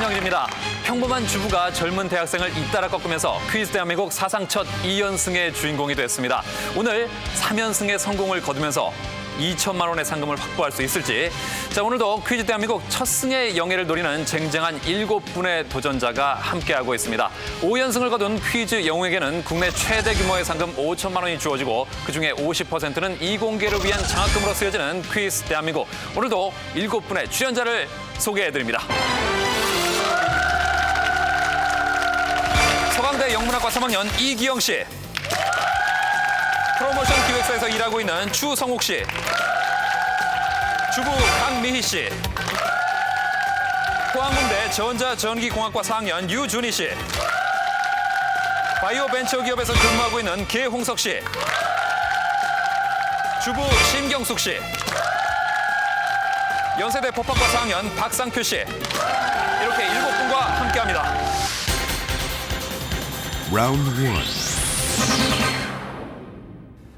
신영일입니다. 평범한 주부가 젊은 대학생을 잇따라 꺾으면서 퀴즈 대한민국 사상 첫 2연승의 주인공이 됐습니다. 오늘 3연승의 성공을 거두면서 2천만 원의 상금을 확보할 수 있을지. 자, 오늘도 퀴즈 대한민국 첫 승의 영예를 노리는 쟁쟁한 7분의 도전자가 함께하고 있습니다. 5연승을 거둔 퀴즈 영웅에게는 국내 최대 규모의 상금 5천만 원이 주어지고 그중에 50%는 이공계를 위한 장학금으로 쓰여지는 퀴즈 대한민국. 오늘도 7분의 출연자를 소개해드립니다. 서강대 영문학과 3학년 이기영 씨. 프로모션 기획사에서 일하고 있는 추성욱 씨. 주부 강미희 씨. 포항공대 전자전기공학과 4학년 유준희 씨. 바이오 벤처기업에서 근무하고 있는 계홍석 씨. 주부 심경숙 씨. 연세대 법학과 4학년 박상표 씨. 이렇게 7분과 함께합니다. 라운드 1.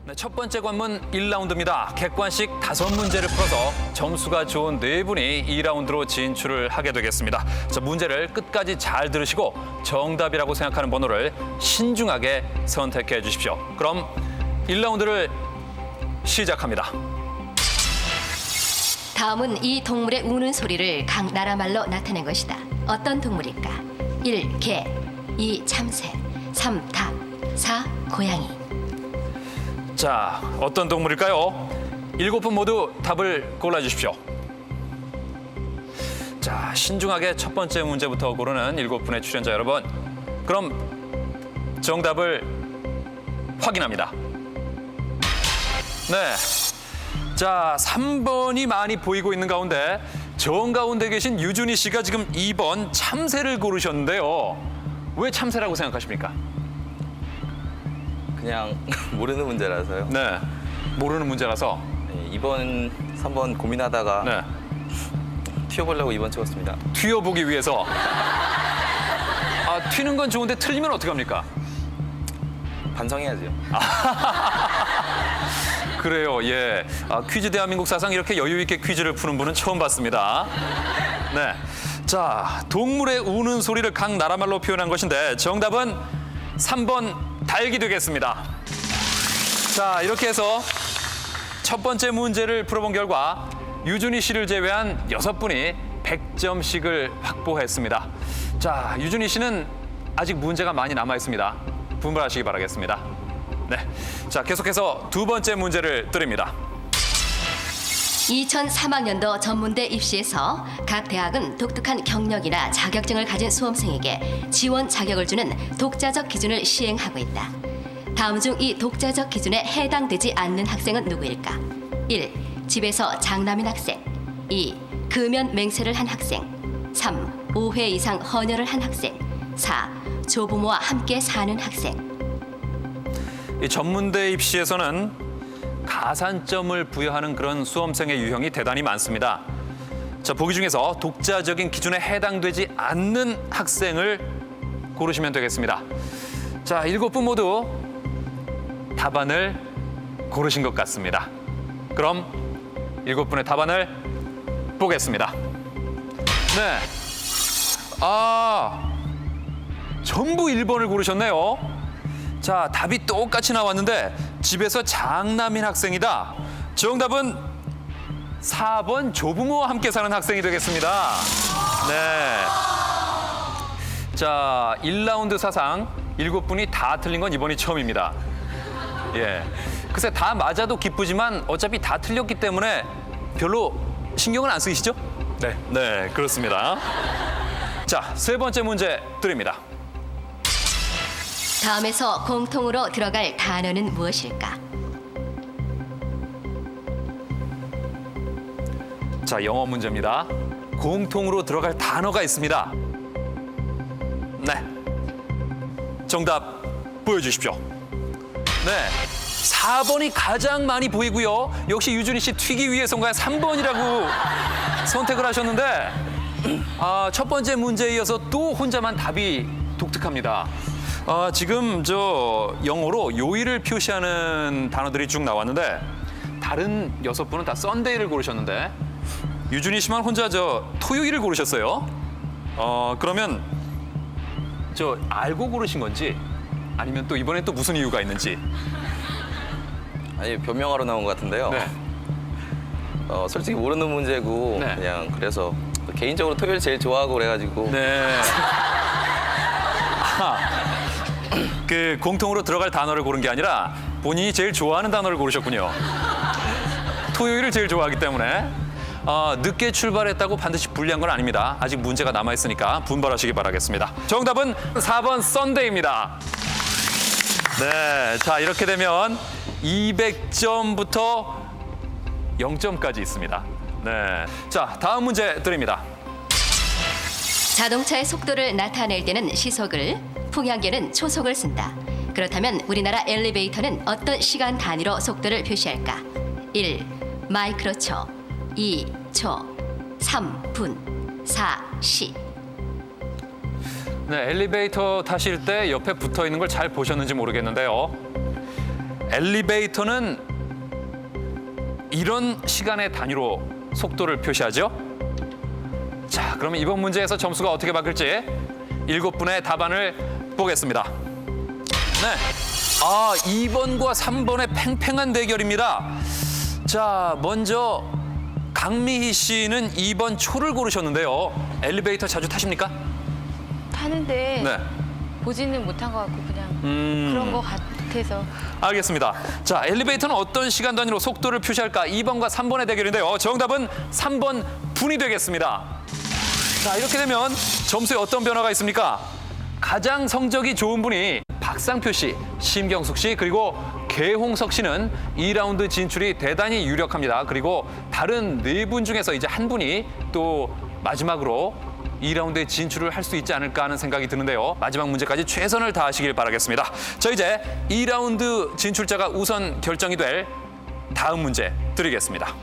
네, 첫 번째 관문 1라운드입니다. 객관식 5문제를 풀어서 점수가 좋은 4분이 2라운드로 진출을 하게 되겠습니다. 자, 문제를 끝까지 잘 들으시고 정답이라고 생각하는 번호를 신중하게 선택해 주십시오. 그럼 1라운드를 시작합니다. 다음은 이 동물의 우는 소리를 각 나라 말로 나타낸 것이다. 어떤 동물일까? 1. 개, 2. 참새, 3. 닭, 4. 고양이. 자, 어떤 동물일까요? 7분 모두 답을 골라주십시오. 자, 신중하게 첫 번째 문제부터 고르는 7분의 출연자 여러분. 그럼 정답을 확인합니다. 네. 자, 3번이 많이 보이고 있는 가운데 정가운데 계신 유준희 씨가 지금 2번 참새를 고르셨는데요. 왜 참새라고 생각하십니까? 그냥 모르는 문제라서요. 네. 모르는 문제라서. 네, 2번, 3번 고민하다가 네. 튀어보려고 2번 찍었습니다. 튀어보기 위해서. 아, 튀는 건 좋은데 틀리면 어떡합니까? 반성해야죠. 그래요, 예. 아, 퀴즈 대한민국 사상 이렇게 여유 있게 퀴즈를 푸는 분은 처음 봤습니다. 네. 자, 동물의 우는 소리를 각 나라말로 표현한 것인데 정답은 3번 닭이 되겠습니다. 자, 이렇게 해서 첫 번째 문제를 풀어본 결과 유준희 씨를 제외한 6분이 100점씩을 확보했습니다. 자, 유준희 씨는 아직 문제가 많이 남아 있습니다. 분발하시기 바라겠습니다. 네. 자, 계속해서 두 번째 문제를 드립니다. 2003학년도 전문대 입시에서 각 대학은 독특한 경력이나 자격증을 가진 수험생에게 지원 자격을 주는 독자적 기준을 시행하고 있다. 다음 중 이 독자적 기준에 해당되지 않는 학생은 누구일까? 1. 집에서 장남인 학생. 2. 금연 맹세를 한 학생. 3. 5회 이상 헌혈을 한 학생. 4. 조부모와 함께 사는 학생. 이 전문대 입시에서는 가산점을 부여하는 그런 수험생의 유형이 대단히 많습니다. 자, 보기 중에서 독자적인 기준에 해당되지 않는 학생을 고르시면 되겠습니다. 자, 7분 모두 답안을 고르신 것 같습니다. 그럼 7분의 답안을 보겠습니다. 네. 아, 전부 1번을 고르셨네요. 자, 답이 똑같이 나왔는데 집에서 장남인 학생이다. 정답은 4번 조부모와 함께 사는 학생이 되겠습니다. 네. 자, 1라운드 사상 7분이 다 틀린 건 이번이 처음입니다. 예. 글쎄, 다 맞아도 기쁘지만 어차피 다 틀렸기 때문에 별로 신경을 안 쓰이시죠? 네. 네, 그렇습니다. 자, 세 번째 문제 드립니다. 다음에서 공통으로 들어갈 단어는 무엇일까? 자, 영어 문제입니다. 공통으로 들어갈 단어가 있습니다. 네. 정답 보여주십시오. 네. 4번이 가장 많이 보이고요. 역시 유준희 씨 튀기 위해서인가요? 3번이라고 선택을 하셨는데 첫 번째 문제에 이어서 또 혼자만 답이 독특합니다. 지금 저 영어로 요일을 표시하는 단어들이 쭉 나왔는데 다른 6분은 다 썬데이를 고르셨는데 유준희 씨만 혼자 저 토요일을 고르셨어요. 그러면 저 알고 고르신 건지 아니면 또 이번에 또 무슨 이유가 있는지. 아니 변명하러 나온 것 같은데요. 네. 솔직히 모르는 문제고 네. 그냥 그래서 개인적으로 토요일 제일 좋아하고 그래가지고 네. 그 공통으로 들어갈 단어를 고른 게 아니라 본인이 제일 좋아하는 단어를 고르셨군요. 토요일을 제일 좋아하기 때문에 늦게 출발했다고 반드시 불리한 건 아닙니다. 아직 문제가 남아있으니까 분발하시기 바라겠습니다. 정답은 4번 썬데이입니다. 네, 자 이렇게 되면 200점부터 0점까지 있습니다. 네, 자 다음 문제 드립니다. 자동차의 속도를 나타낼 때는 시속을, 풍향계는 초속을 쓴다. 그렇다면 우리나라 엘리베이터는 어떤 시간 단위로 속도를 표시할까? 1. 마이크로초 2. 초 3. 분 4. 시. 네, 엘리베이터 타실 때 옆에 붙어 있는 걸 잘 보셨는지 모르겠는데요. 엘리베이터는 이런 시간의 단위로 속도를 표시하죠. 자, 그러면 이번 문제에서 점수가 어떻게 바뀔지 7분의 답안을 보겠습니다. 네, 2번과 3번의 팽팽한 대결입니다. 자, 먼저 강미희 씨는 2번 초를 고르셨는데요. 엘리베이터 자주 타십니까? 타는데 네. 보지는 못한 것 같고 그냥 그런 것 같아서. 알겠습니다. 자, 엘리베이터는 어떤 시간 단위로 속도를 표시할까? 2번과 3번의 대결인데요. 정답은 3번 분이 되겠습니다. 자, 이렇게 되면 점수에 어떤 변화가 있습니까? 가장 성적이 좋은 분이 박상표 씨, 심경숙 씨, 그리고 계홍석 씨는 2라운드 진출이 대단히 유력합니다. 그리고 다른 4분 중에서 이제 한 분이 또 마지막으로 2라운드에 진출을 할 수 있지 않을까 하는 생각이 드는데요. 마지막 문제까지 최선을 다하시길 바라겠습니다. 자, 이제 2라운드 진출자가 우선 결정이 될 다음 문제 드리겠습니다.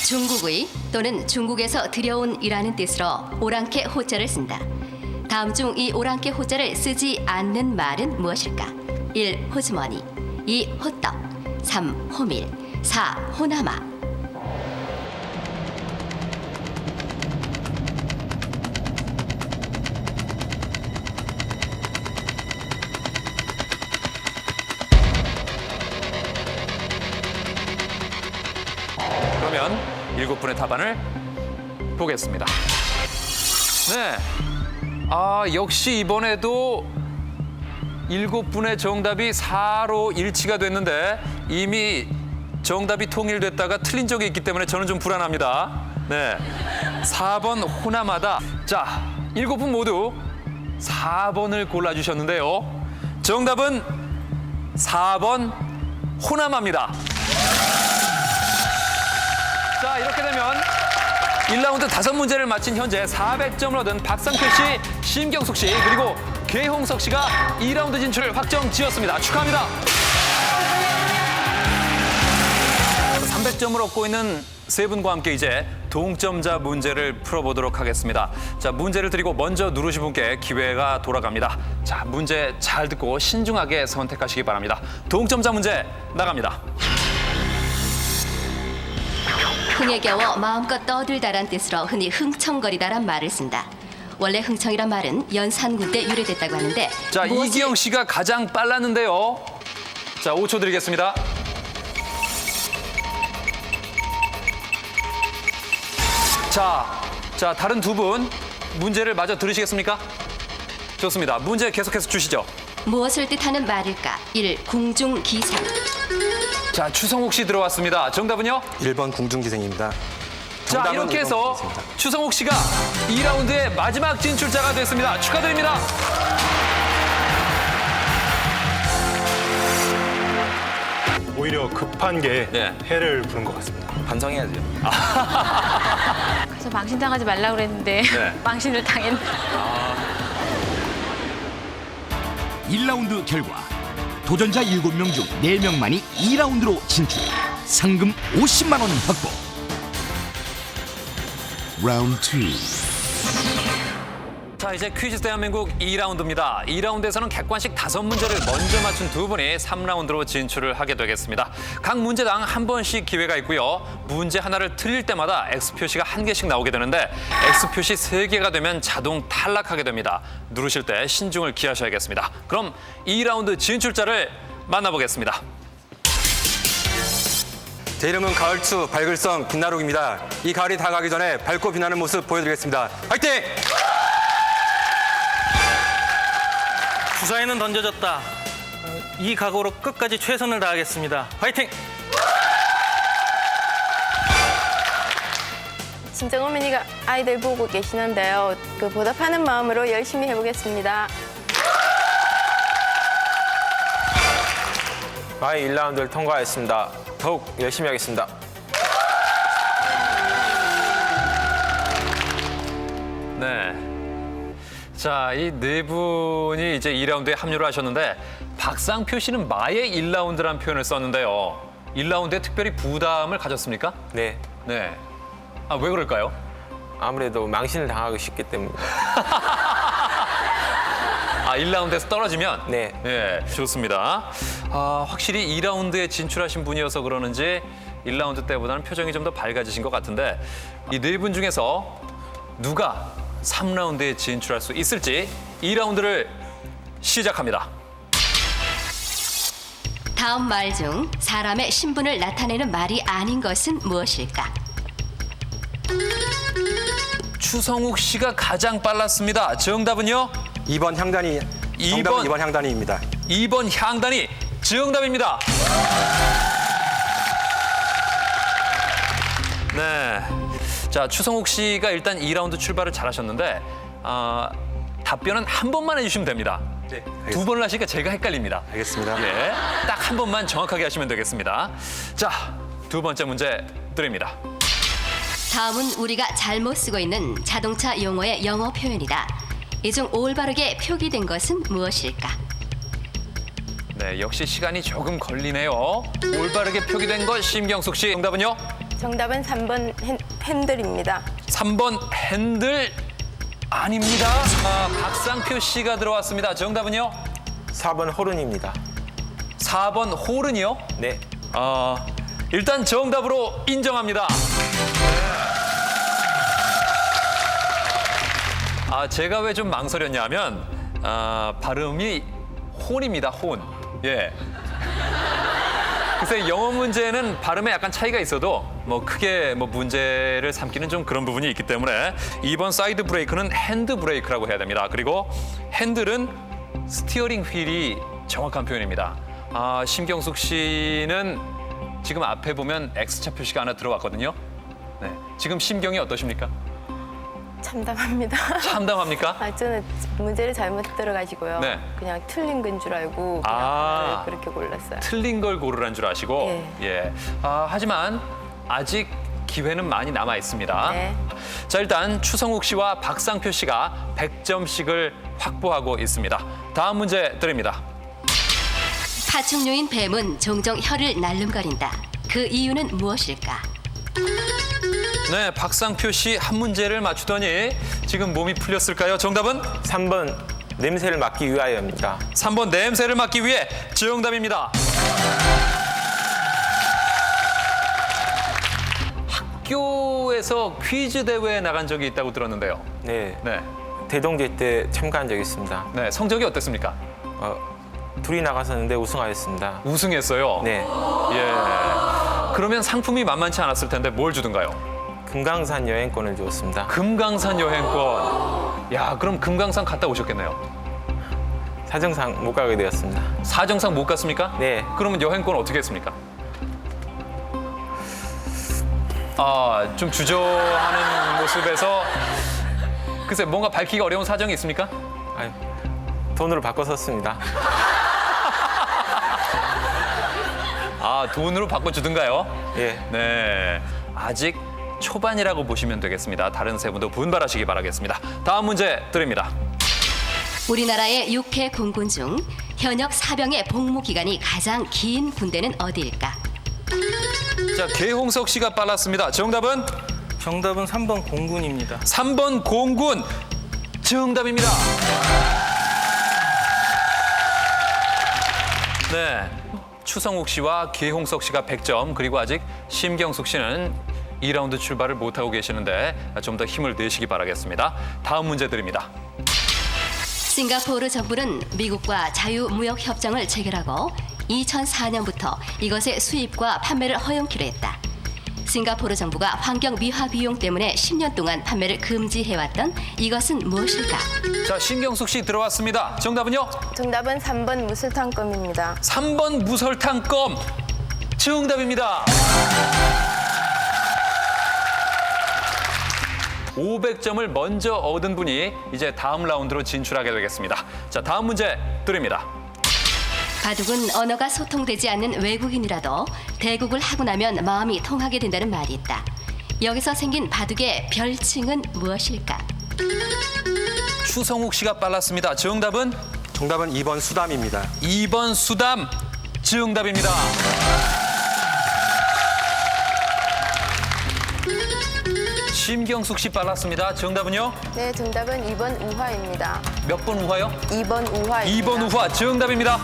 중국의 또는 중국에서 들여온 이라는 뜻으로 오랑캐 호자를 쓴다. 다음 중 이 오랑캐 호자를 쓰지 않는 말은 무엇일까? 1. 호주머니 2. 호떡 3. 호밀 4. 호남아. 그러면 7분의 답안을 보겠습니다. 네. 역시 이번에도 7분의 정답이 4로 일치가 됐는데 이미 정답이 통일됐다가 틀린 적이 있기 때문에 저는 좀 불안합니다. 네. 4번 호남하다. 자, 7분 모두 4번을 골라주셨는데요. 정답은 4번 호남합니다. 자, 이렇게 되면 1라운드 5문제를 마친 현재 400점을 얻은 박상표 씨, 심경숙 씨, 그리고 계홍석 씨가 2라운드 진출 확정 지었습니다. 축하합니다. 300점을 얻고 있는 세 분과 함께 이제 동점자 문제를 풀어보도록 하겠습니다. 자, 문제를 드리고 먼저 누르신 분께 기회가 돌아갑니다. 자, 문제 잘 듣고 신중하게 선택하시기 바랍니다. 동점자 문제 나갑니다. 흥에 겨워 마음껏 떠들다란 뜻으로 흔히 흥청거리다란 말을 쓴다. 원래 흥청이란 말은 연산군 때 유래됐다고 하는데 자, 무엇이- 이기영 씨가 가장 빨랐는데요. 자, 5초 드리겠습니다. 자, 다른 두 분 문제를 마저 들으시겠습니까? 좋습니다. 문제 계속해서 주시죠. 무엇을 뜻하는 말일까? 1. 궁중기상 자, 추성욱 씨 들어왔습니다. 정답은요? 1번 궁중기생입니다. 자, 정답은 이렇게 1번 해서 궁중기생입니다. 추성욱 씨가 2라운드의 마지막 진출자가 됐습니다. 축하드립니다. 오히려 급한 게 네. 해를 부른 것 같습니다. 반성해야죠. 그래서 망신 당하지 말라 그랬는데 네. 망신을 당했네. 1라운드 결과 도전자 7명 중 4명만이 2라운드로 진출. 상금 50만 원 확보. 라운드 2. 자, 이제 퀴즈 대한민국 2라운드입니다. 2라운드에서는 객관식 5문제를 먼저 맞춘 두 분이 3라운드로 진출을 하게 되겠습니다. 각 문제당 한 번씩 기회가 있고요. 문제 하나를 틀릴 때마다 X표시가 한 개씩 나오게 되는데 X표시 3개가 되면 자동 탈락하게 됩니다. 누르실 때 신중을 기하셔야겠습니다. 그럼 2라운드 진출자를 만나보겠습니다. 제 이름은 가을추 발글성 빛나룩입니다. 이 가을이 다가기 전에 밝고 빛나는 모습 보여드리겠습니다. 화이팅! 주사위는 던져졌다. 이 각오로 끝까지 최선을 다하겠습니다. 화이팅! 친정어머니가 아이들 보고 계시는데요. 그 보답하는 마음으로 열심히 해보겠습니다. 마이 1라운드를 통과했습니다. 더욱 열심히 하겠습니다. 네. 자, 이 네 분이 이제 2라운드에 합류를 하셨는데 박상표 씨는 마의 1라운드라는 표현을 썼는데요. 1라운드에 특별히 부담을 가졌습니까? 네. 네. 아, 왜 그럴까요? 아무래도 망신을 당하기 쉽기 때문에. 아, 1라운드에서 떨어지면? 네. 네, 좋습니다. 아, 확실히 2라운드에 진출하신 분이어서 그러는지 1라운드 때보다는 표정이 좀 더 밝아지신 것 같은데 이 네 분 중에서 누가 3라운드에 진출할 수 있을지 2라운드를 시작합니다. 다음 말 중 사람의 신분을 나타내는 말이 아닌 것은 무엇일까? 추성욱 씨가 가장 빨랐습니다. 정답은요? 2번 향단이. 정답은 2번 향단이입니다. 2번 향단이 정답입니다. 네. 자, 추성욱 씨가 일단 2라운드 출발을 잘하셨는데 답변은 한 번만 해주시면 됩니다. 네. 두 번을 하시니까 제가 헷갈립니다. 알겠습니다. 예, 딱 한 번만 정확하게 하시면 되겠습니다. 자, 두 번째 문제 드립니다. 다음은 우리가 잘못 쓰고 있는 자동차 용어의 영어 표현이다. 이 중 올바르게 표기된 것은 무엇일까? 네, 역시 시간이 조금 걸리네요. 올바르게 표기된 것 심경숙 씨. 정답은요? 정답은 3번 핸들입니다. 3번 핸들 아닙니다. 박상표 씨가 들어왔습니다. 정답은요? 4번 호른입니다. 4번 홀은요? 네. 일단 정답으로 인정합니다. 제가 왜 좀 망설였냐면 발음이 혼입니다. 혼. 예. 글쎄 영어 문제는 발음에 약간 차이가 있어도 뭐 크게 뭐 문제를 삼기는 좀 그런 부분이 있기 때문에 2번 사이드 브레이크는 핸드 브레이크라고 해야 됩니다. 그리고 핸들은 스티어링 휠이 정확한 표현입니다. 심경숙 씨는 지금 앞에 보면 X자 표시가 하나 들어왔거든요. 네. 지금 심경이 어떠십니까? 참담합니다. 참담합니까? 저는 문제를 잘못 들어가지고요. 네. 그냥 틀린 건 줄 알고 그냥 하나를 그렇게 골랐어요. 틀린 걸 고르란 줄 아시고. 예. 하지만 아직 기회는 많이 남아 있습니다. 네. 자, 일단 추성욱 씨와 박상표 씨가 100점씩을 확보하고 있습니다. 다음 문제 드립니다. 파충류인 뱀은 종종 혀를 날름거린다. 그 이유는 무엇일까? 네, 박상표 씨 한 문제를 맞추더니 지금 몸이 풀렸을까요? 정답은 3번 냄새를 맡기 위하여입니다. 3번 냄새를 맡기 위해 정답입니다. 학교에서 퀴즈 대회에 나간 적이 있다고 들었는데요. 네. 네, 대동제 때 참가한 적이 있습니다. 네, 성적이 어땠습니까? 둘이 나갔었는데 우승하였습니다. 우승했어요. 네. 예. 그러면 상품이 만만치 않았을 텐데 뭘 주던가요? 금강산 여행권을 주었습니다. 금강산 여행권. 야, 그럼 금강산 갔다 오셨겠네요. 사정상 못 가게 되었습니다. 사정상 못 갔습니까? 네. 그러면 여행권 어떻게 했습니까? 좀 주저하는 모습에서 글쎄 뭔가 밝히기 어려운 사정이 있습니까? 아유, 돈으로 바꿔 썼습니다. 돈으로 바꿔주든가요? 예. 네. 아직 초반이라고 보시면 되겠습니다. 다른 세 분도 분발하시기 바라겠습니다. 다음 문제 드립니다. 우리나라의 육해 공군 중 현역 사병의 복무 기간이 가장 긴 군대는 어디일까? 자, 계홍석 씨가 빨랐습니다. 정답은 정답은 3번 공군입니다. 3번 공군. 정답입니다. 네, 추성욱 씨와 계홍석 씨가 100점, 그리고 아직 심경숙 씨는 2라운드 출발을 못하고 계시는데 좀 더 힘을 내시기 바라겠습니다. 다음 문제 드립니다. 싱가포르 정부는 미국과 자유무역협정을 체결하고 2004년부터 이것의 수입과 판매를 허용키로 했다. 싱가포르 정부가 환경 미화 비용 때문에 10년 동안 판매를 금지해왔던 이것은 무엇일까? 자, 심경숙 씨 들어왔습니다. 정답은요? 정답은 3번 무설탕껌입니다. 3번 무설탕껌. 정답입니다. 500점을 먼저 얻은 분이 이제 다음 라운드로 진출하게 되겠습니다. 자, 다음 문제 드립니다. 바둑은 언어가 소통되지 않는 외국인이라도 대국을 하고 나면 마음이 통하게 된다는 말이 있다. 여기서 생긴 바둑의 별칭은 무엇일까? 추성욱 씨가 빨랐습니다. 정답은 정답은 2번 수담입니다. 2번 수담. 정답입니다. 심경숙 씨 빨랐습니다. 정답은요? 네, 정답은 2번 우화입니다. 몇 번 우화요? 2번 우화입니다. 2번 우화. 정답입니다.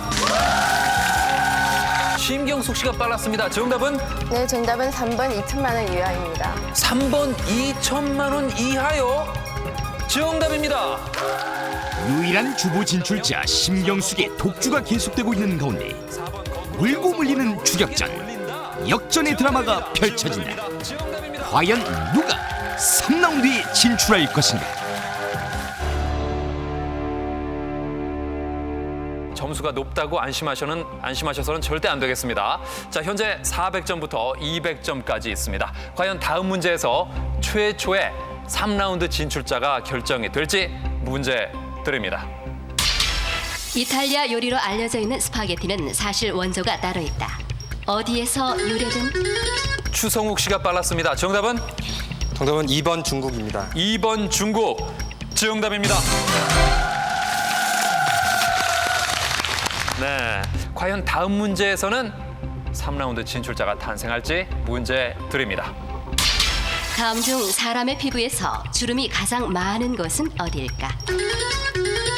심경숙 씨가 빨랐습니다. 정답은 네, 정답은 3번 2천만 원 이하입니다. 3번 2천만 원 이하요. 정답입니다. 유일한 주부 진출자 심경숙의 독주가 계속되고 있는 가운데 물고 물리는 추격전, 역전의 드라마가 펼쳐진다. 과연 누가 3라운드에 진출할 것인가? 점수가 높다고 안심하셔서는 절대 안 되겠습니다. 자, 현재 400점부터 200점까지 있습니다. 과연 다음 문제에서 최초의 3라운드 진출자가 결정이 될지 문제 드립니다. 이탈리아 요리로 알려져 있는 스파게티는 사실 원조가 따로 있다. 어디에서 유래된? 추성욱 씨가 빨랐습니다. 정답은 정답은 2번 중국입니다. 2번 중국. 정답입니다. 네, 과연 다음 문제에서는 3라운드 진출자가 탄생할지 문제 드립니다. 다음 중 사람의 피부에서 주름이 가장 많은 곳은 어디일까?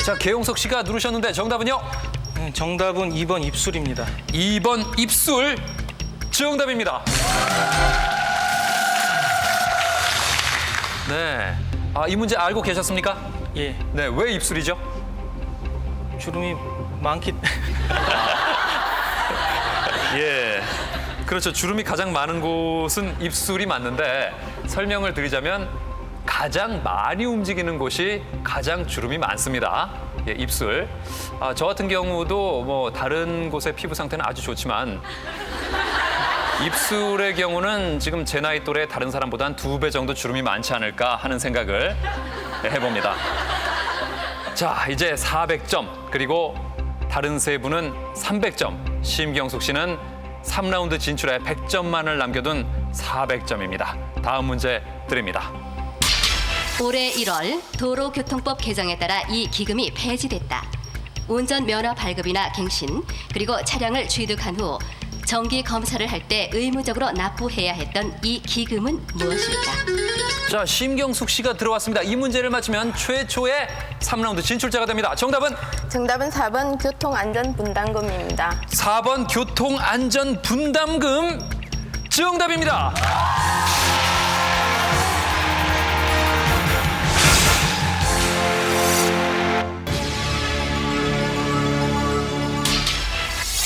자, 계홍석 씨가 누르셨는데 정답은요? 정답은 2번 입술입니다. 2번 입술. 정답입니다. 네, 이 문제 알고 계셨습니까? 예, 네, 왜 입술이죠? 주름이 많기 예, 그렇죠. 주름이 가장 많은 곳은 입술이 맞는데 설명을 드리자면 가장 많이 움직이는 곳이 가장 주름이 많습니다. 예, 입술. 저 같은 경우도 뭐 다른 곳의 피부 상태는 아주 좋지만 입술의 경우는 지금 제 나이 또래 다른 사람보다 한 2배 정도 주름이 많지 않을까 하는 생각을 해봅니다. 자, 이제 400점, 그리고 다른 세 분은 300점, 심경숙 씨는 3라운드 진출에 100점만을 남겨둔 400점입니다. 다음 문제 드립니다. 올해 1월 도로교통법 개정에 따라 이 기금이 폐지됐다. 운전면허 발급이나 갱신, 그리고 차량을 취득한 후 정기 검사를 할 때 의무적으로 납부해야 했던 이 기금은 무엇일까? 자, 심경숙 씨가 들어왔습니다. 이 문제를 맞히면 최초의 3라운드 진출자가 됩니다. 정답은 정답은 4번 교통안전분담금입니다. 4번 교통안전분담금. 정답입니다.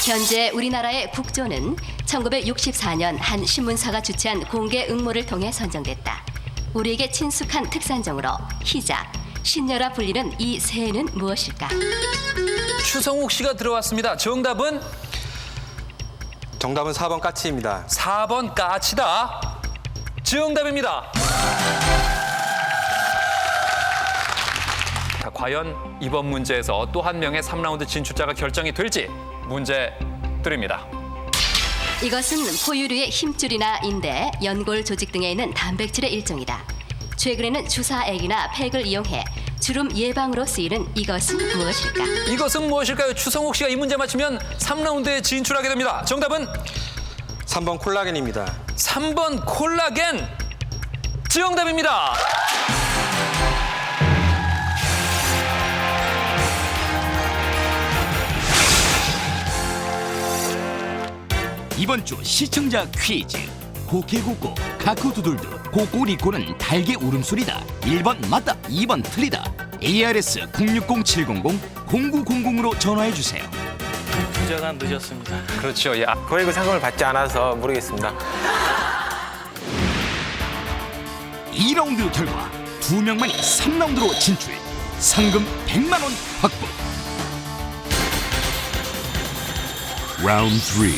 현재 우리나라의 국조는 1964년 한 신문사가 주최한 공개 응모를 통해 선정됐다. 우리에게 친숙한 특산종으로 희자, 신녀라 불리는 이 새는 무엇일까? 추성욱 씨가 들어왔습니다. 정답은 정답은 4번 까치입니다. 4번 까치다. 정답입니다. 자, 과연 이번 문제에서 또 한 명의 3라운드 진출자가 결정이 될지 문제 드립니다. 이것은 포유류의 힘줄이나 인대, 연골 조직 등에 있는 단백질의 일종이다. 최근에는 주사액이나 팩을 이용해 주름 예방으로 쓰이는 이것은 무엇일까? 이것은 무엇일까요? 추성욱 씨가 이 문제 맞히면 3라운드에 진출하게 됩니다. 정답은 3번 콜라겐입니다. 3번 콜라겐. 정답입니다. 이번 주 시청자 퀴즈. 고개고고 카쿠두들도 고꼬리꼬는 달개 울음소리다. 1번 맞다, 2번 틀리다. ARS 060-700-0900으로 전화해주세요. 문제가 늦었습니다. 그렇죠. 예. 거액의 상금을 받지 않아서 모르겠습니다. 2라운드 결과 2명만이 3라운드로 진출. 상금 100만 원 확보. 라운드 3.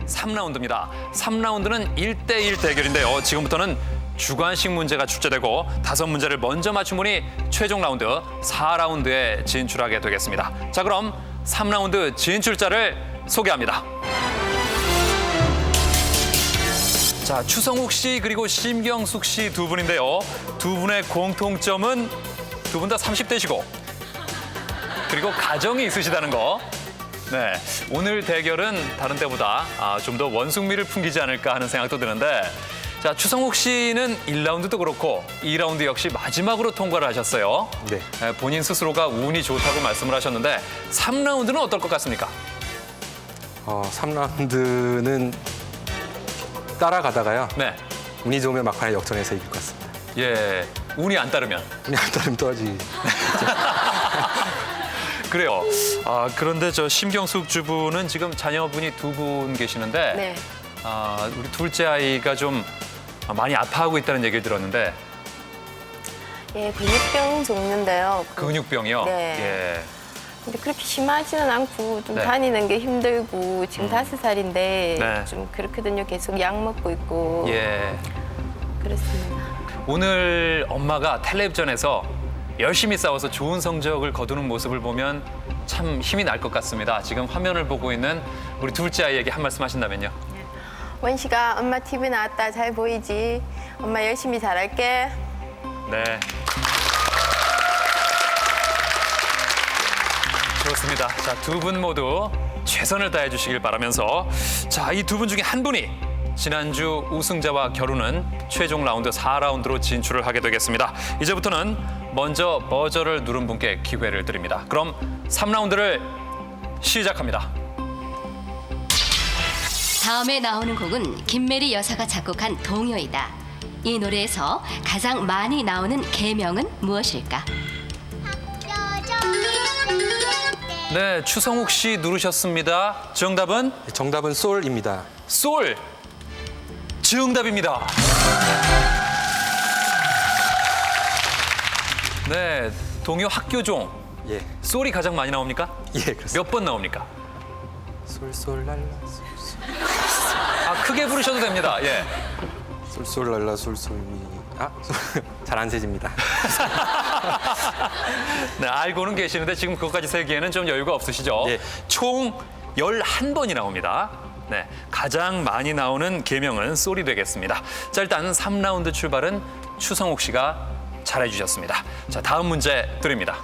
3라운드입니다. 3라운드는 1대1 대결인데요. 지금부터는 주관식 문제가 출제되고 5문제를 먼저 맞춘 분이 최종 라운드 4라운드에 진출하게 되겠습니다. 자, 그럼 3라운드 진출자를 소개합니다. 자, 추성욱 씨 그리고 심경숙 씨 두 분인데요. 두 분의 공통점은 두 분 다 30대시고 그리고 가정이 있으시다는 거. 네, 오늘 대결은 다른 때보다 좀 더 원숭미를 풍기지 않을까 하는 생각도 드는데, 자, 추성욱 씨는 1라운드도 그렇고 2라운드 역시 마지막으로 통과를 하셨어요. 네. 본인 스스로가 운이 좋다고 말씀을 하셨는데 3라운드는 어떨 것 같습니까? 3라운드는 따라가다가요. 네, 운이 좋으면 막판에 역전해서 이길 것 같습니다. 예, 운이 안 따르면. 운이 안 따르면 떨어지기. 그래요. 그런데 저 심경숙 주부는 지금 자녀분이 2분 계시는데 네. 우리 둘째 아이가 좀 많이 아파하고 있다는 얘기를 들었는데. 예, 근육병 종류인데요. 근육병이요? 네. 예. 근데 그렇게 심하지는 않고 좀 네. 다니는 게 힘들고 지금 5살인데 네. 좀 그렇거든요. 계속 약 먹고 있고 예. 그렇습니다. 오늘 엄마가 텔레비전에서 열심히 싸워서 좋은 성적을 거두는 모습을 보면 참 힘이 날 것 같습니다. 지금 화면을 보고 있는 우리 둘째 아이에게 한 말씀 하신다면요. 원식아, 엄마 TV 나왔다. 잘 보이지? 엄마 열심히 잘할게. 네. 좋습니다. 자, 두 분 모두 최선을 다해 주시길 바라면서, 자, 이 두 분 중에 한 분이 지난주 우승자와 겨루는 최종 라운드 4라운드로 진출을 하게 되겠습니다. 이제부터는 먼저 버저를 누른 분께 기회를 드립니다. 그럼 3라운드를 시작합니다. 다음에 나오는 곡은 김메리 여사가 작곡한 동요이다. 이 노래에서 가장 많이 나오는 계명은 무엇일까? 네, 추성욱 씨 누르셨습니다. 정답은 정답은 솔입니다. 솔. 정답입니다. 네, 동요 학교종. 예, 솔이 가장 많이 나옵니까? 예, 그렇습니다. 몇 번 나옵니까? 솔솔랄라 솔솔 크게 부르셔도 됩니다. 예. 솔솔랄라 솔솔미. 잘 안 세집니다. 네, 알고는 계시는데 지금 그것까지 세기에는 좀 여유가 없으시죠? 예. 총 11번이 나옵니다. 네, 가장 많이 나오는 계명은 솔이 되겠습니다. 자, 일단 3라운드 출발은 추성욱 씨가 잘해주셨습니다. 자, 다음 문제 드립니다.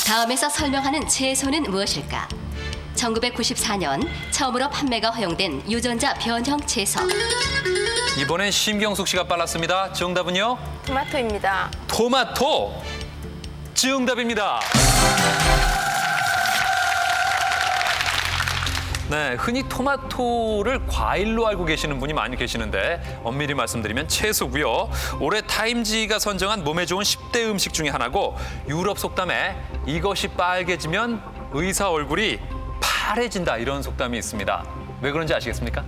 다음에서 설명하는 채소는 무엇일까? 1994년 처음으로 판매가 허용된 유전자 변형 채소. 이번엔 심경숙 씨가 빨랐습니다. 정답은요? 토마토입니다. 토마토. 정답입니다. 네, 흔히 토마토를 과일로 알고 계시는 분이 많이 계시는데 엄밀히 말씀드리면 채소고요. 올해 타임지가 선정한 몸에 좋은 10대 음식 중에 하나고, 유럽 속담에 이것이 빨개지면 의사 얼굴이 파래진다, 이런 속담이 있습니다. 왜 그런지 아시겠습니까?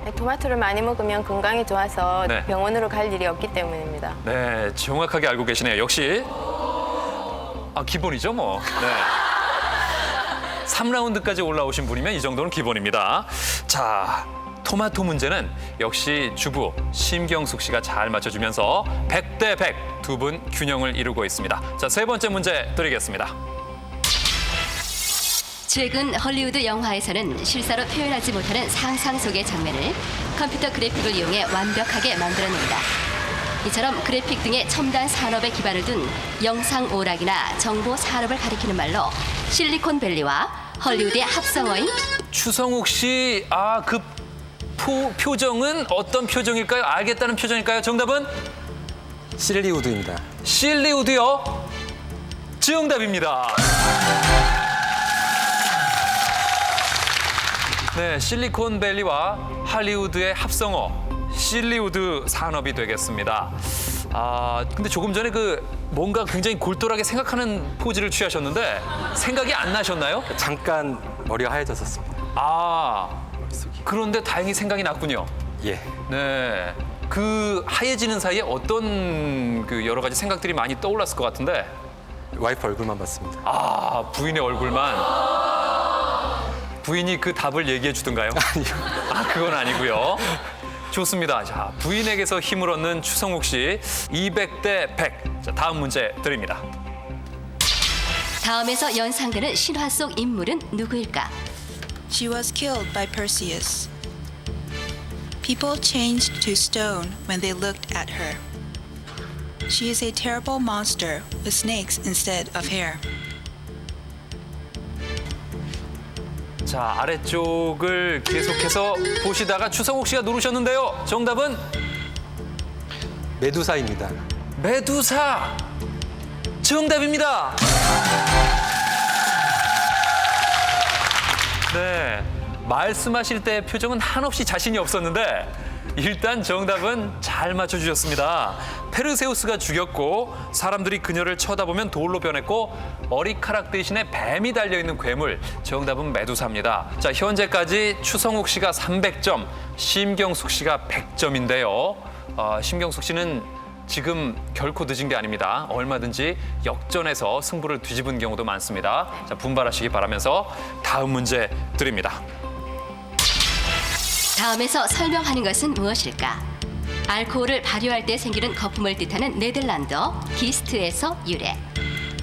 네, 토마토를 많이 먹으면 건강에 좋아서 네. 병원으로 갈 일이 없기 때문입니다. 네, 정확하게 알고 계시네요. 역시 기본이죠, 뭐. 네. 3라운드까지 올라오신 분이면 이 정도는 기본입니다. 자, 토마토 문제는 역시 주부 심경숙 씨가 잘 맞춰주면서 100대 100 두 분 균형을 이루고 있습니다. 자, 세 번째 문제 드리겠습니다. 최근 헐리우드 영화에서는 실사로 표현하지 못하는 상상 속의 장면을 컴퓨터 그래픽을 이용해 완벽하게 만들어낸다. 이처럼 그래픽 등의 첨단 산업에 기반을 둔 영상 오락이나 정보 산업을 가리키는 말로 실리콘밸리와 헐리우드의 합성어인 추성욱 씨, 그 표정은 어떤 표정일까요? 알겠다는 표정일까요? 정답은 실리우드입니다. 실리우드요. 정답입니다. 네, 실리콘밸리와 할리우드의 합성어, 실리우드 산업이 되겠습니다. 근데 조금 전에 뭔가 굉장히 골똘하게 생각하는 포즈를 취하셨는데 생각이 안 나셨나요? 잠깐 머리가 하얘졌었습니다. 그런데 다행히 생각이 났군요. 예. 네. 그 하얘지는 사이에 어떤 여러 가지 생각들이 많이 떠올랐을 것 같은데. 와이프 얼굴만 봤습니다. 부인의 얼굴만. 부인이 그 답을 얘기해 주던가요? 아니요. 그건 아니고요. 좋습니다. 자, 부인에게서 힘을 얻는 추성욱 씨 200대 100. 자, 다음 문제 드립니다. 다음에서 연상되는 신화 속 인물은 누구일까? She was killed by Perseus. People changed to stone when they looked at her. She is a terrible monster with snakes instead of hair. 자, 아래쪽을 계속해서 보시다가 추성욱 씨가 누르셨는데요. 정답은 메두사입니다. 메두사. 정답입니다. 네, 말씀하실 때 표정은 한없이 자신이 없었는데 일단 정답은 잘 맞춰주셨습니다. 페르세우스가 죽였고 사람들이 그녀를 쳐다보면 돌로 변했고 머리카락 대신에 뱀이 달려있는 괴물. 정답은 메두사입니다. 자, 현재까지 추성욱 씨가 300점, 심경숙 씨가 100점인데요. 심경숙 씨는 지금 결코 늦은 게 아닙니다. 얼마든지 역전해서 승부를 뒤집은 경우도 많습니다. 자, 분발하시기 바라면서 다음 문제 드립니다. 다음에서 설명하는 것은 무엇일까? 알코올을 발효할 때 생기는 거품을 뜻하는 네덜란드어 기스트에서 유래.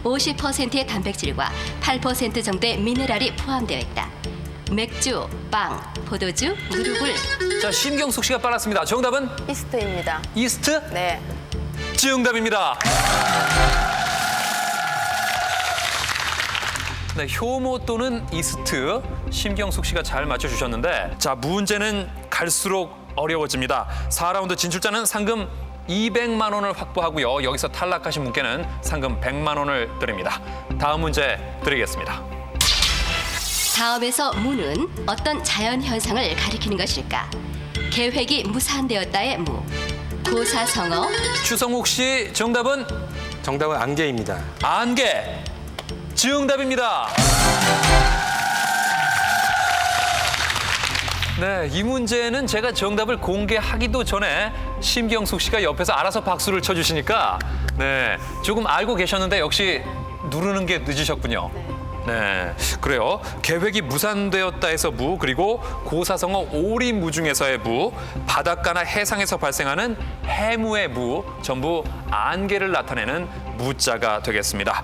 50%의 단백질과 8% 정도의 미네랄이 포함되어 있다. 맥주, 빵, 포도주, 누룩을. 자, 심경숙 씨가 빨랐습니다. 정답은 이스트입니다. 이스트? 네. 정답입니다. 네, 효모 또는 이스트. 심경숙 씨가 잘 맞춰주셨는데, 자, 문제는 갈수록 어려워집니다. 4라운드 진출자는 상금 200만 원을 확보하고요. 여기서 탈락하신 분께는 상금 100만 원을 드립니다. 다음 문제 드리겠습니다. 다음에서 무는 어떤 자연 현상을 가리키는 것일까? 계획이 무산되었다의 무. 고사성어. 추성욱 씨, 정답은 정답은 안개입니다. 안개. 정답입니다. 네, 이 문제는 제가 정답을 공개하기도 전에 심경숙 씨가 옆에서 알아서 박수를 쳐주시니까 네, 조금 알고 계셨는데 역시 누르는 게 늦으셨군요. 네, 그래요. 계획이 무산되었다 해서 무, 그리고 고사성어 오리무 중에서의 무, 바닷가나 해상에서 발생하는 해무의 무, 전부 안개를 나타내는 무자가 되겠습니다.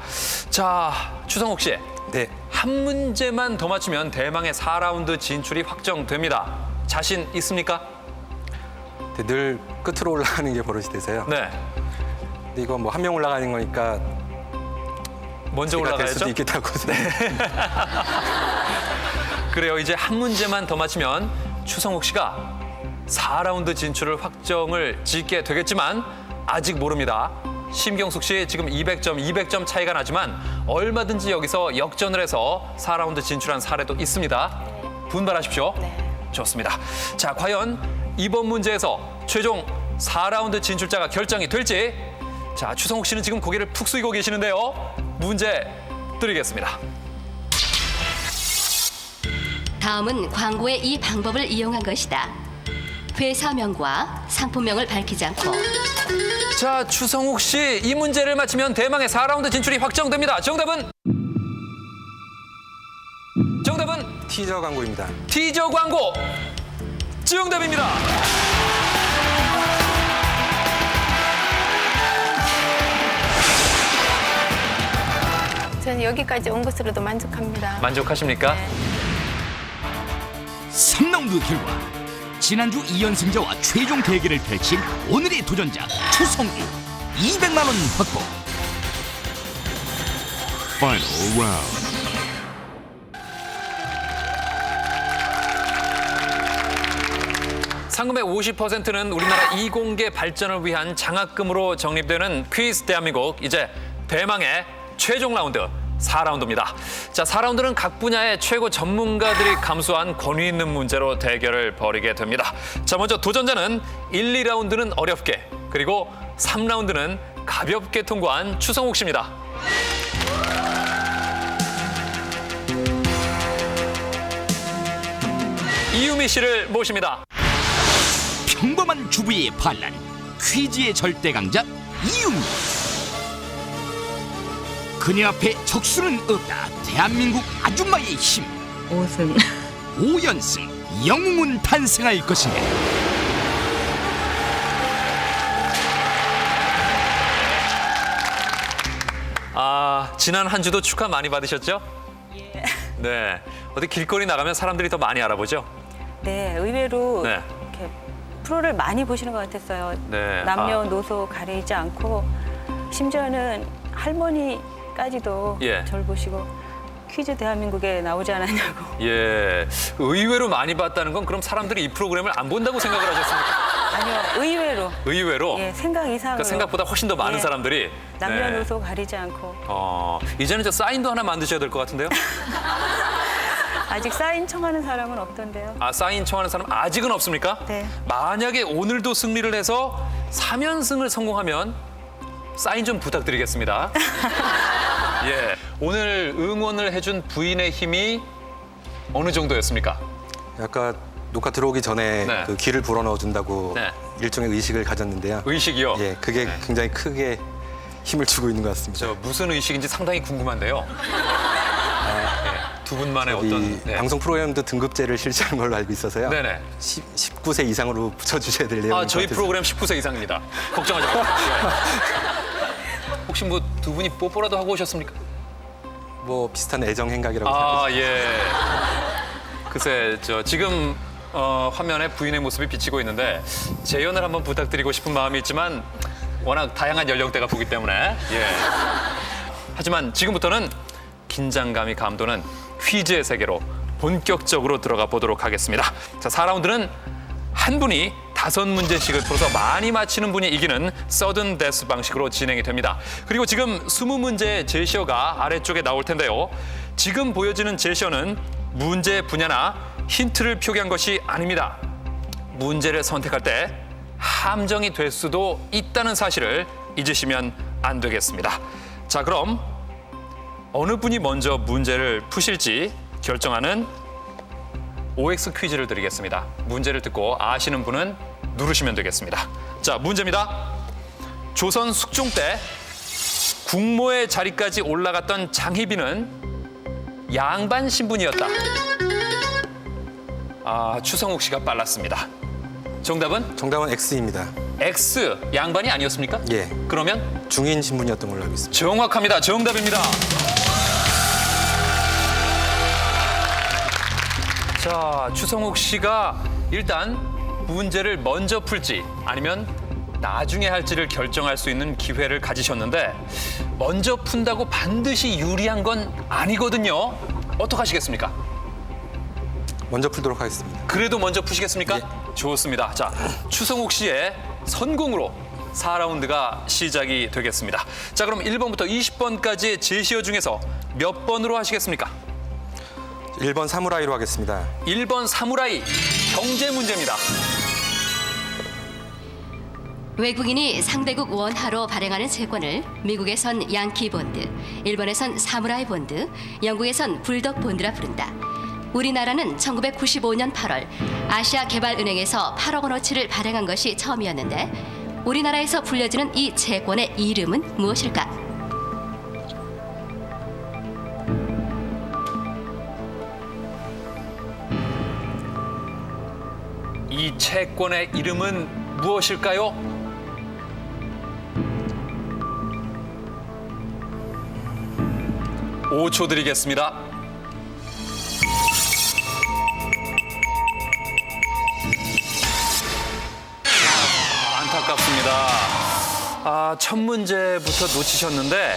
자, 추성욱 씨. 네. 한 문제만 더 맞추면 대망의 4라운드 진출이 확정됩니다. 자신 있습니까? 늘 끝으로 올라가는 게 버릇이 돼서요. 네. 근데 이거 뭐 한 명 올라가는 거니까 먼저 제가 될 수도 올라가야죠. 있겠다고. 그래요. 이제 한 문제만 더 맞히면 추성욱 씨가 4라운드 진출을 확정을 짓게 되겠지만 아직 모릅니다. 심경숙 씨 지금 200점 차이가 나지만 얼마든지 여기서 역전을 해서 4라운드 진출한 사례도 있습니다. 분발하십시오. 좋습니다. 자, 과연 이번 문제에서 최종 4라운드 진출자가 결정이 될지. 자, 추성욱 씨는 지금 고개를 푹 숙이고 계시는데요. 문제 드리겠습니다. 다음은 광고에 이 방법을 이용한 것이다. 회사명과 상품명을 밝히지 않고. 자, 추성욱 씨, 이 문제를 맞히면 대망의 4라운드 진출이 확정됩니다. 정답은 티저 광고입니다. 티저 광고. 정답입니다. 저는 여기까지 온 것으로도 만족합니다. 만족하십니까? 네. 3라운드 결과 지난주 2연승자와 최종 대결을 펼친 오늘의 도전자 추성욱 200만 원 확보. Final round. 상금의 50%는 우리나라 이공계 발전을 위한 장학금으로 적립되는 퀴즈 대한민국. 이제 대망의 최종 라운드 4라운드입니다. 자, 4라운드는 각 분야의 최고 전문가들이 감수한 권위 있는 문제로 대결을 벌이게 됩니다. 자, 먼저 도전자는 1, 2라운드는 어렵게, 그리고 3라운드는 가볍게 통과한 추성욱 씨입니다. 이유미 씨를 모십니다. 평범한 주부의 반란, 퀴즈의 절대 강자 이유미. 그녀 앞에 적수는 없다. 대한민국 아줌마의 힘. 5승. 5연승, 영웅은 탄생할 것인가. 지난 한 주도 축하 많이 받으셨죠? 예. 네. 어디 길거리 나가면 사람들이 더 많이 알아보죠? 네, 의외로 네. 이렇게 프로를 많이 보시는 것 같았어요. 네. 남녀노소 가리지 않고 심지어는 할머니까지도 예. 절 보시고 퀴즈 대한민국에 나오지 않았냐고. 예. 의외로 많이 봤다는 건 그럼 사람들이 이 프로그램을 안 본다고 생각을 하셨습니까? 아니요, 의외로. 의외로? 예, 생각 이상으로. 그러니까 생각보다 훨씬 더 많은 예. 사람들이. 남녀노소 가리지 않고. 이제는 저 사인도 하나 만드셔야 될 것 같은데요? 아직 사인 청하는 사람은 없던데요. 사인 청하는 사람 아직은 없습니까? 네. 만약에 오늘도 승리를 해서 3연승을 성공하면 사인 좀 부탁드리겠습니다. 예, 오늘 응원을 해준 부인의 힘이 어느 정도였습니까? 아까 녹화 들어오기 전에 네. 그 귀를 불어넣어준다고 네. 일종의 의식을 가졌는데요. 의식이요? 예, 그게 굉장히 크게 힘을 주고 있는 것 같습니다. 저 무슨 의식인지 상당히 궁금한데요. 두 분만의 어떤 방송 프로그램도 등급제를 실시하는 걸로 알고 있어서요. 네네. 19세 이상으로 붙여주셔야 될 내용인 것 저희 같아서. 프로그램 19세 이상입니다. 걱정하지 마세요. 혹시 뭐 두 분이 뽀뽀라도 하고 오셨습니까? 뭐 비슷한 애정 행각이라고 생각합니다. 예. 글쎄, 지금 화면에 부인의 모습이 비치고 있는데 재연을 한번 부탁드리고 싶은 마음이 있지만 워낙 다양한 연령대가 보기 때문에 예. 하지만 지금부터는 긴장감이 감도는 퀴즈의 세계로 본격적으로 들어가 보도록 하겠습니다. 자, 4라운드는 한 분이 5문제씩을 풀어서 많이 맞히는 분이 이기는 서든 데스 방식으로 진행이 됩니다. 그리고 지금 20문제의 제시어가 아래쪽에 나올 텐데요. 지금 보여지는 제시어는 문제 분야나 힌트를 표기한 것이 아닙니다. 문제를 선택할 때 함정이 될 수도 있다는 사실을 잊으시면 안 되겠습니다. 자, 그럼 어느 분이 먼저 문제를 푸실지 결정하는 OX 퀴즈를 드리겠습니다. 문제를 듣고 아시는 분은 누르시면 되겠습니다. 자, 문제입니다. 조선 숙종 때 국모의 자리까지 올라갔던 장희빈은 양반 신분이었다. 추성욱 씨가 빨랐습니다. 정답은? 정답은 X입니다. X, 양반이 아니었습니까? 예. 그러면? 중인 신분이었던 걸로 알고 있습니다. 정확합니다. 정답입니다. 자, 추성욱 씨가 일단 문제를 먼저 풀지 아니면 나중에 할지를 결정할 수 있는 기회를 가지셨는데 먼저 푼다고 반드시 유리한 건 아니거든요. 어떡하시겠습니까? 먼저 풀도록 하겠습니다. 그래도 먼저 푸시겠습니까? 좋습니다. 자, 추성욱 씨의 선공으로 4라운드가 시작이 되겠습니다. 자, 그럼 1번부터 20번까지의 제시어 중에서 몇 번으로 하시겠습니까? 1번 사무라이로 하겠습니다. 1번 사무라이, 경제 문제입니다. 외국인이 상대국 원화로 발행하는 채권을 미국에선 양키 본드, 일본에선 사무라이 본드, 영국에선 불덕 본드라 부른다. 우리나라는 1995년 8월 아시아개발은행에서 8억 원어치를 발행한 것이 처음이었는데 우리나라에서 불려지는 이 채권의 이름은 무엇일까? 이 채권의 이름은 무엇일까요? (5초) 드리겠습니다. 안타깝습니다. 첫 문제부터 놓치셨는데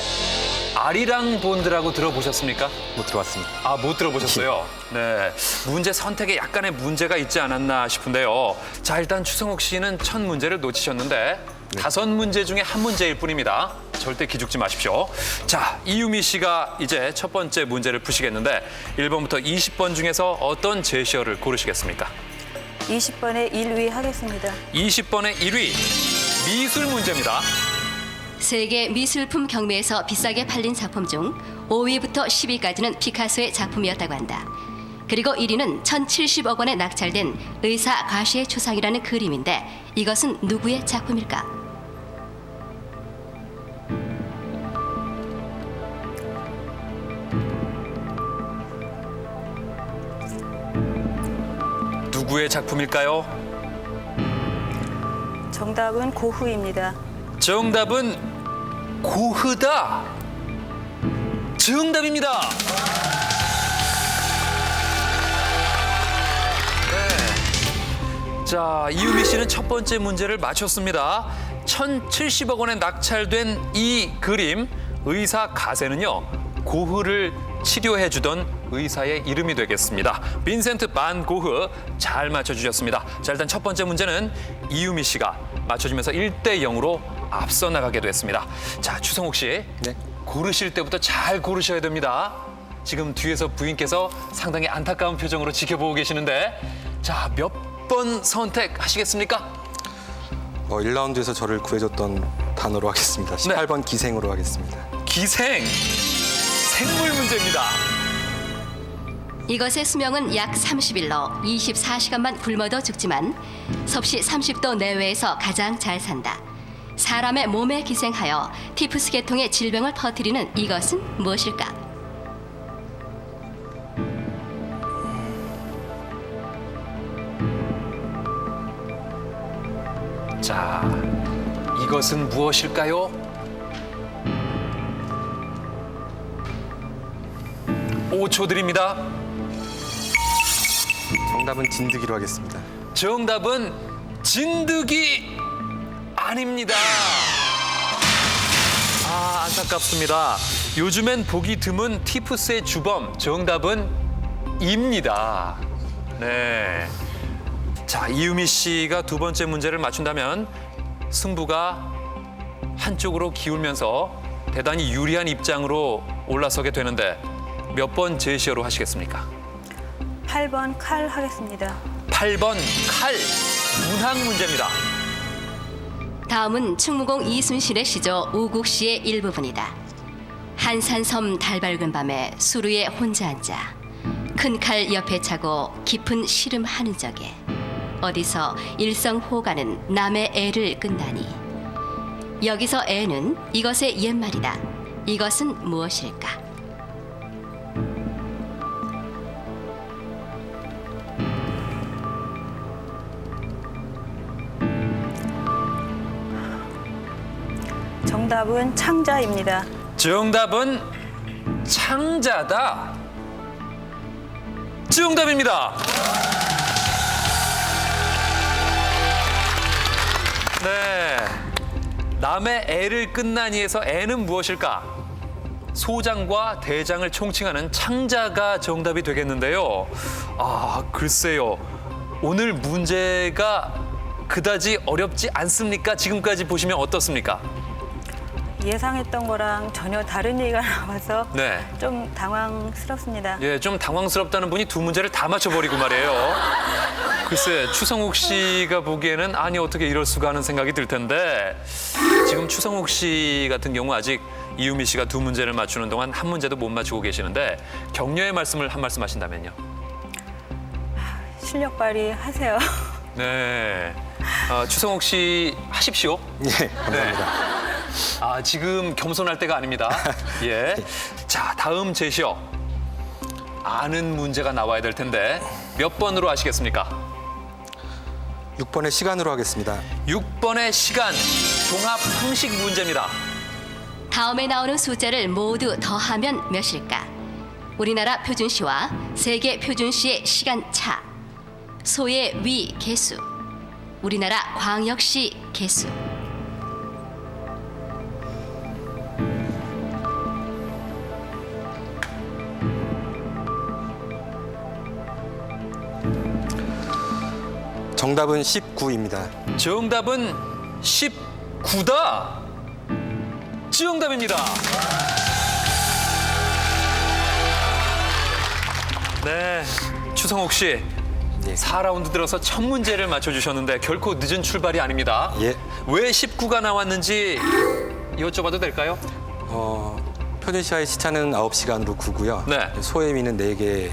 아리랑 본드라고 들어보셨습니까? 못 들어봤습니다. 못 들어보셨어요? 네. 문제 선택에 약간의 문제가 있지 않았나 싶은데요. 자, 일단 추성욱 씨는 첫 문제를 놓치셨는데 5문제 중에 한 문제일 뿐입니다. 절대 기죽지 마십시오. 자, 이유미 씨가 이제 첫 번째 문제를 푸시겠는데 1번부터 20번 중에서 어떤 제시어를 고르시겠습니까? 20번에 1위 하겠습니다. 20번의 1위, 미술 문제입니다. 세계 미술품 경매에서 비싸게 팔린 작품 중 5위부터 10위까지는 피카소의 작품이었다고 한다. 그리고 1위는 1,070억 원에 낙찰된 의사 가시의 초상이라는 그림인데 이것은 누구의 작품일까? 누구의 작품일까요? 정답은 고흐입니다. 정답은 고흐다. 정답입니다. 네. 자, 이유미 씨는 첫 번째 문제를 맞췄습니다. 1,070억 원에 낙찰된 이 그림, 의사 가세는요, 고흐를 치료해주던 의사의 이름이 되겠습니다. 빈센트 반 고흐, 잘 맞춰주셨습니다. 자, 일단 첫 번째 문제는 이유미 씨가 맞춰주면서 1대 0으로 앞서 나가게 됐습니다. 자, 추성욱 씨, 네. 고르실 때부터 잘 고르셔야 됩니다. 지금 뒤에서 부인께서 상당히 안타까운 표정으로 지켜보고 계시는데, 자, 몇 번 선택하시겠습니까? 1라운드에서 저를 구해줬던 단어로 하겠습니다. 18번 기생으로 하겠습니다. 기생, 생물 문제입니다. 이것의 수명은 약 30일로 24시간만 굶어도 죽지만 섭씨 30도 내외에서 가장 잘 산다. 사람의 몸에 기생하여 티푸스 계통의 질병을 퍼뜨리는 이것은 무엇일까? 자, 이것은 무엇일까요? 5초 드립니다. 정답은 진드기로 하겠습니다. 정답은 진드기 아닙니다. 아, 안타깝습니다. 요즘엔 보기 드문 티푸스의 주범, 정답은 입니다. 네. 자, 이유미 씨가 두 번째 문제를 맞춘다면 승부가 한쪽으로 기울면서 대단히 유리한 입장으로 올라서게 되는데 몇 번 제시어로 하시겠습니까? 8번 칼 하겠습니다. 8번 칼, 문학 문제입니다. 다음은 충무공 이순신의 시조 우국시의 일부분이다. 한산섬 달밝은 밤에 수루에 혼자 앉아 큰 칼 옆에 차고 깊은 시름하는 적에 어디서 일성호가는 남의 애를 끈다니. 여기서 애는 이것의 옛말이다. 이것은 무엇일까? 정답은 창자입니다. 정답은 창자다. 정답입니다. 네. 남의 애를 끝나니에서 애는 무엇일까? 소장과 대장을 총칭하는 창자가 정답이 되겠는데요. 아, 글쎄요. 오늘 문제가 그다지 어렵지 않습니까? 지금까지 보시면 어떻습니까? 예상했던 거랑 전혀 다른 얘기가 나와서 네. 좀 당황스럽습니다. 예, 좀 당황스럽다는 분이 두 문제를 다 맞춰버리고 말이에요. 글쎄, 추성욱 씨가 보기에는 아니 어떻게 이럴 수가 하는 생각이 들 텐데 지금 추성욱 씨 같은 경우 아직 이유미 씨가 두 문제를 맞추는 동안 한 문제도 못 맞추고 계시는데 격려의 말씀을 한 말씀 하신다면요. 실력 발휘하세요. 네, 추성욱 씨 하십시오. 예, 감사합니다. 아, 지금 겸손할 때가 아닙니다. 예. 자, 다음 제시어. 아는 문제가 나와야 될 텐데 몇 번으로 하시겠습니까? 6번의 시간으로 하겠습니다. 6번의 시간, 종합 상식 문제입니다. 다음에 나오는 숫자를 모두 더하면 몇일까? 우리나라 표준시와 세계 표준시의 시간차, 소의 위 개수, 우리나라 광역시 개수. 정답은 19입니다. 정답은 19다. 정답입니다. 네, 추성욱 씨. 예. 4라운드 들어서 첫 문제를 맞춰주셨는데 결코 늦은 출발이 아닙니다. 예. 왜 19가 나왔는지 여쭤봐도 될까요? 표준시야의 시차는 9시간으로 9고요. 네. 소혜미는 4개고요.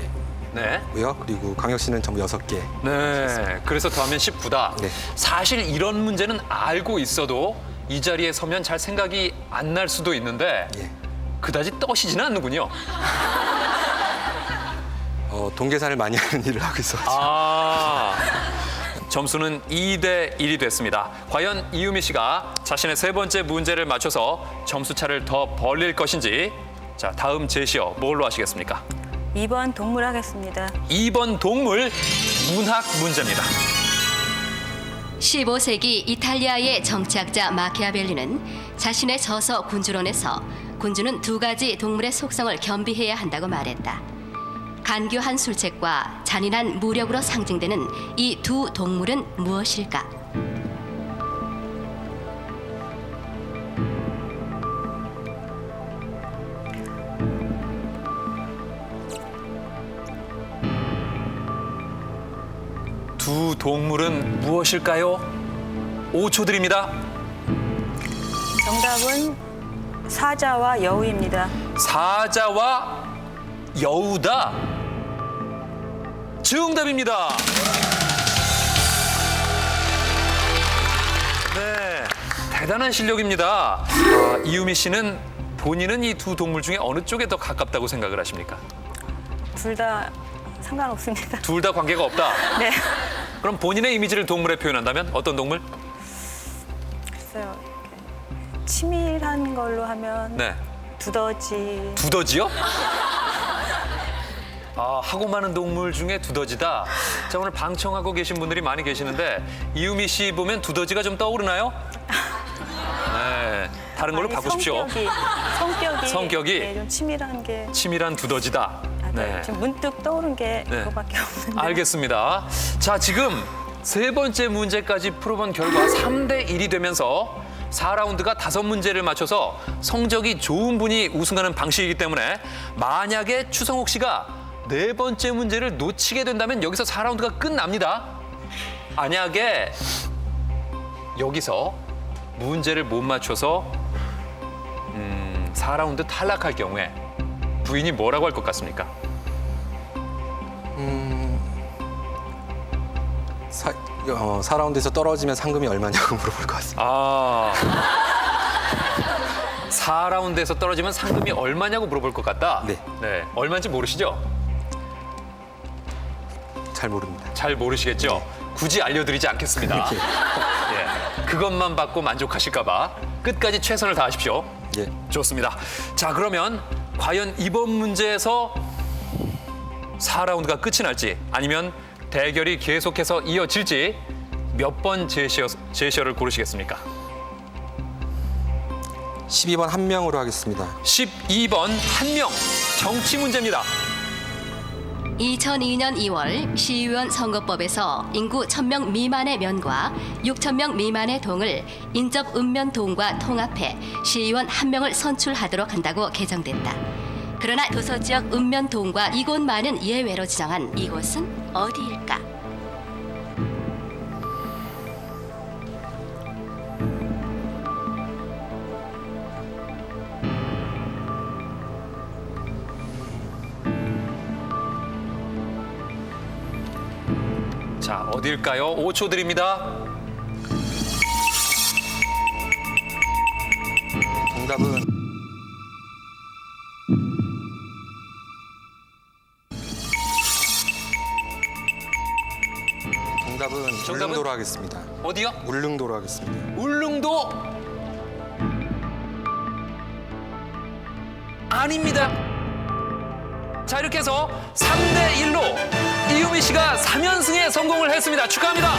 네. 그리고 광역시는 전부 6개. 네. 그래서 더하면 19다. 네. 사실 이런 문제는 알고 있어도 이 자리에 서면 잘 생각이 안 날 수도 있는데 예. 그다지 떠시지는 않는군요. 동계산을 많이 하는 일을 하고 있어가지고. 점수는 2대 1이 됐습니다. 과연 이유미 씨가 자신의 세 번째 문제를 맞춰서 점수 차를 더 벌릴 것인지. 자, 다음 제시어 뭘로 하시겠습니까? 2번 동물 하겠습니다. 2번 동물 문학 문제입니다. 15세기 이탈리아의 정치학자 마키아벨리는 자신의 저서 군주론에서 군주는 2가지 동물의 속성을 겸비해야 한다고 말했다. 간교한 술책과 잔인한 무력으로 상징되는 이 두 동물은 무엇일까? 두 동물은 무엇일까요? 5초 드립니다. 정답은 사자와 여우입니다. 사자와 여우다. 정답입니다. 네, 대단한 실력입니다. 이유미 씨는 본인은 이 두 동물 중에 어느 쪽에 더 가깝다고 생각을 하십니까? 둘 다 상관없습니다. 둘 다 관계가 없다. 네. 그럼 본인의 이미지를 동물에 표현한다면 어떤 동물? 글쎄요. 이렇게 치밀한 걸로 하면 네, 두더지. 두더지요? 하고 많은 동물 중에 두더지다. 자, 오늘 방청하고 계신 분들이 많이 계시는데 이유미 씨 보면 두더지가 좀 떠오르나요? 네, 다른 걸로 아니, 바꾸십시오. 성격이? 네, 좀 치밀한 게. 치밀한 두더지다. 네. 지금 문득 떠오른 게 네. 그거밖에 없는데. 알겠습니다. 자, 지금 세 번째 문제까지 풀어본 결과 3대 1이 되면서 4라운드가 5문제를 맞춰서 성적이 좋은 분이 우승하는 방식이기 때문에 만약에 추성욱 씨가 네 번째 문제를 놓치게 된다면 여기서 4라운드가 끝납니다. 만약에 여기서 문제를 못 맞춰서 4라운드 탈락할 경우에 부인이 뭐라고 할 것 같습니까? 4라운드에서 떨어지면 상금이 얼마냐고 물어볼 것 같습니다. 4라운드에서 떨어지면 상금이 얼마냐고 물어볼 것 같다? 네. 얼마인지 모르시죠? 잘 모릅니다. 잘 모르시겠죠? 굳이 알려드리지 않겠습니다. 예, 그것만 받고 만족하실까 봐 끝까지 최선을 다하십시오. 예. 좋습니다. 자, 그러면 과연 이번 문제에서 4라운드가 끝이 날지 아니면 대결이 계속해서 이어질지 몇 번 제시어를 고르시겠습니까? 12번 한 명으로 하겠습니다. 12번 한 명 정치 문제입니다. 2002년 2월 시의원 선거법에서 인구 1,000명 미만의 면과 6,000명 미만의 동을 인접 읍면동과 통합해 시의원 1명을 선출하도록 한다고 개정됐다. 그러나 도서지역 읍면동과 이곳만은 예외로 지정한 이곳은 어디일까? 자, 어딜까요? 5초 드립니다. 정답은 울릉도로 하겠습니다. 어디요? 울릉도로 하겠습니다. 울릉도 아닙니다. 자, 이렇게 해서 3대 1로 이유미 씨가 3연승에 성공을 했습니다. 축하합니다.